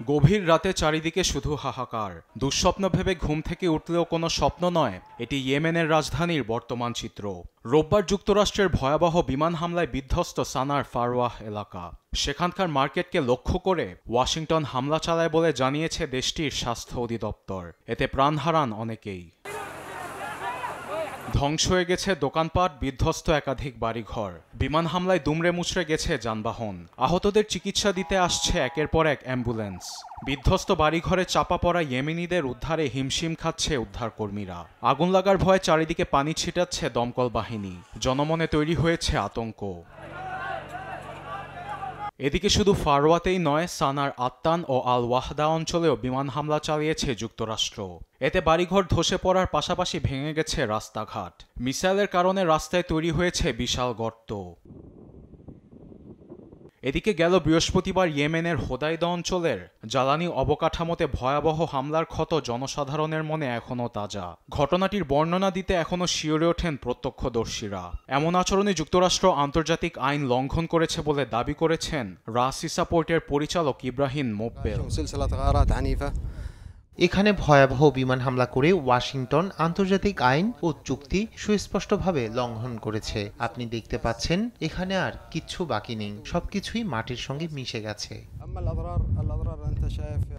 গভীর রাতে চারিদিকে শুধু হাহাকার। দুঃস্বপ্ন ভেবে ঘুম থেকে উঠলেও কোনো স্বপ্ন নয়, এটি ইয়েমেনের রাজধানীর বর্তমান চিত্র। রোববার যুক্তরাষ্ট্রের ভয়াবহ বিমান হামলায় বিধ্বস্ত সানার ফারওয়াহ এলাকা। সেখানকার মার্কেটকে লক্ষ্য করে ওয়াশিংটন হামলা চালায় বলে জানিয়েছে দেশটির স্বাস্থ্য অধিদপ্তর। এতে প্রাণ হারান অনেকেই। ধ্বংস হয়ে গেছে দোকানপাট, বিধ্বস্ত একাধিক বাড়িঘর। বিমান হামলায় দুমড়ে মুচড়ে গেছে যানবাহন। আহতদের চিকিৎসা দিতে আসছে একের পর এক অ্যাম্বুলেন্স। বিধ্বস্ত বাড়িঘরে চাপা পড়া ইয়েমেনিদের উদ্ধারে হিমশিম খাচ্ছে উদ্ধারকর্মীরা। আগুন লাগার ভয়ে চারিদিকে পানি ছিটাচ্ছে দমকল বাহিনী। জনমনে তৈরি হয়েছে আতঙ্ক। এদিকে শুধু ফারওয়াতেই নয়, সানার আত্তান ও আল ওয়াহদা অঞ্চলেও বিমান হামলা চালিয়েছে যুক্তরাষ্ট্র। এতে বাড়িঘর ধসে পড়ার পাশাপাশি ভেঙে গেছে রাস্তাঘাট। মিসাইলের কারণে রাস্তায় তৈরি হয়েছে বিশাল গর্ত। এদিকে গেল বৃহস্পতিবার ইয়েমেনের হোদাইদা অঞ্চলের জ্বালানি অবকাঠামোতে ভয়াবহ হামলার ক্ষত জনসাধারণের মনে এখনও তাজা। ঘটনাটির বর্ণনা দিতে এখনও শিউরে ওঠেন প্রত্যক্ষদর্শীরা। এমন আচরণে যুক্তরাষ্ট্র আন্তর্জাতিক আইন লঙ্ঘন করেছে বলে দাবি করেছেন রাসিসা পোর্টের পরিচালক ইব্রাহিম মোব্বেল। এখানে ভয়াবহ বিমান হামলা করে ওয়াশিংটন আন্তর্জাতিক আইন ও চুক্তি সুস্পষ্টভাবে লঙ্ঘন করেছে। আপনি দেখতে পাচ্ছেন এখানে আর কিচ্ছু বাকি নেই, সবকিছুই মাটির সঙ্গে মিশে গেছে।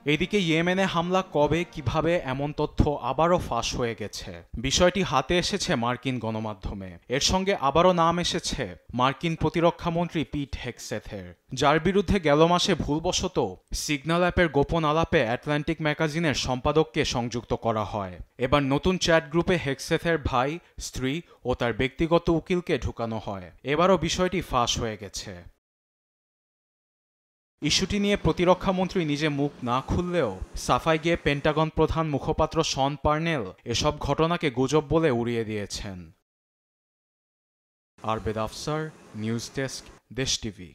এদিকে ইয়েমেনে হামলা কবে, কিভাবে, এমন তথ্য আবারও ফাঁস হয়ে গেছে। বিষয়টি হাতে এসেছে মার্কিন গণমাধ্যমে। এর সঙ্গে আবারও নাম এসেছে মার্কিন প্রতিরক্ষামন্ত্রী পিট হেগসেথের, যার বিরুদ্ধে গেল মাসে ভুলবশত সিগন্যাল অ্যাপের গোপন আলাপে অ্যাটলান্টিক ম্যাগাজিনের সম্পাদককে সংযুক্ত করা হয়। এবার নতুন চ্যাট গ্রুপে হেগসেথের ভাই, স্ত্রী ও তার ব্যক্তিগত উকিলকে ঢুকানো হয়। এবারও বিষয়টি ফাঁস হয়ে গেছে। ইস্যুটি নিয়ে প্রতিরক্ষামন্ত্রী নিজে মুখ না খুললেও সাফাই গিয়ে পেন্টাগন প্রধান মুখপাত্র শন পার্নেল এসব ঘটনাকে গুজব বলে উড়িয়ে দিয়েছেন। আরবেদ আফসার, নিউজ ডেস্ক, দেশ টিভি।